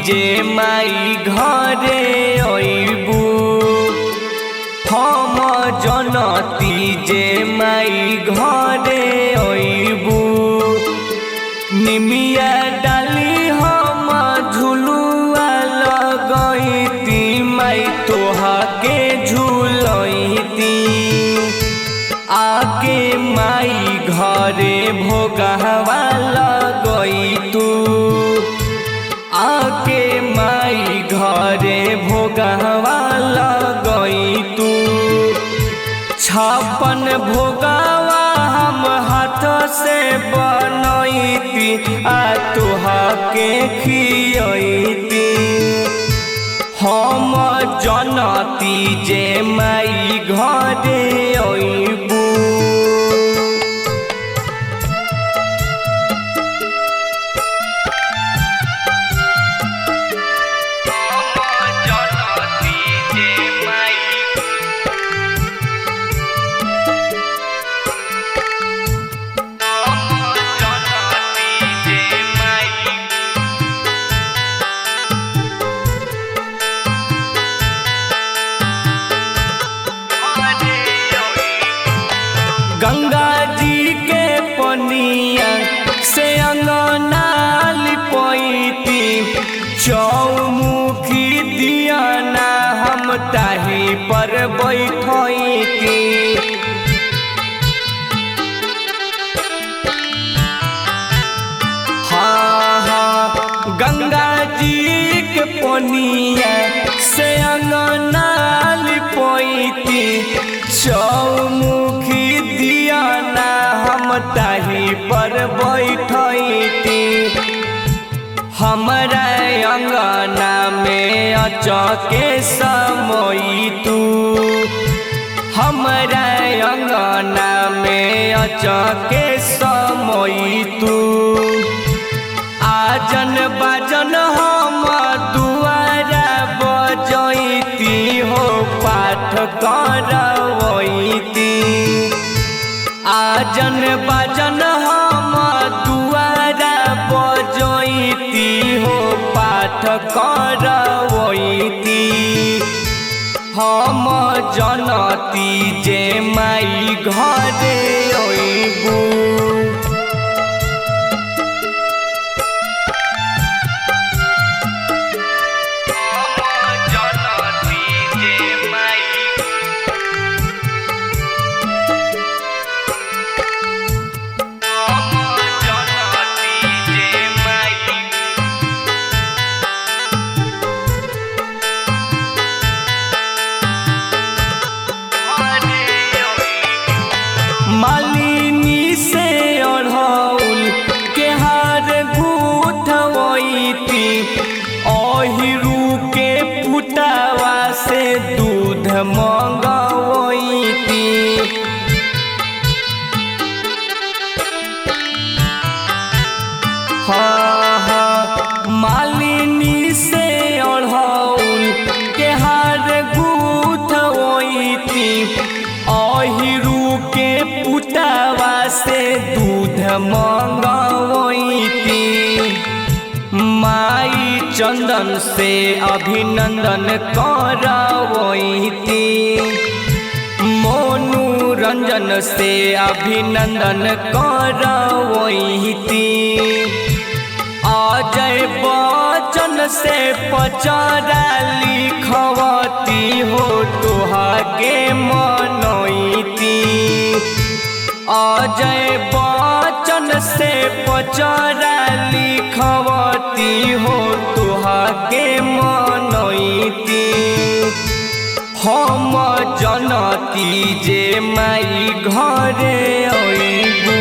जे माई घरे अइबू हम जनती जे माई घरे अइबू निमिया डाली हम झुलुआ लगैती माई तोहा के झुलैती आके माई घरे भोगवा लगैतू आके माई घरे भोगवा लगैतू छप्पन भोगवा हम हाथ से बनैती आ तोहा के खियैती हम जनती जे माई घरे अइबू गंगा जी के पनिया से अंगना लिपैती चौमुखी दियाना हम ताही पर बैठैती हाँ गंगा जी के पनिया से अंगना लिपैती चौमुखी दियाना हम ताही पर बैठैती हमरा अंगना में अचके समैतू हमरा अंगना में अचके समैतू आजन बाजन हम दुआरा बजैती हो पाठ करवैती आजन बाजन हम दुआरा बजैती हो पाठ करवैती हम जनती जे माई घरे अइबू मालिनी से अढ़ौल के हार गुथवैती अहिरू के पुटावा से दूध मंगवैती हाँ मालिनी से अढ़ौल के हार गुथवैती अहिरू के पुटावा से दूध मंगवैती माई चंदन से अभिनंदन करवैती मोनू रंजन से अभिनंदन करवैती अजय बच्चन से पचरा लिखवती हो तोहा के मनैती अजय बच्चन से पचरा लिखवती हो तोहा के मनैती हम जनती जे माई घरे अइबू।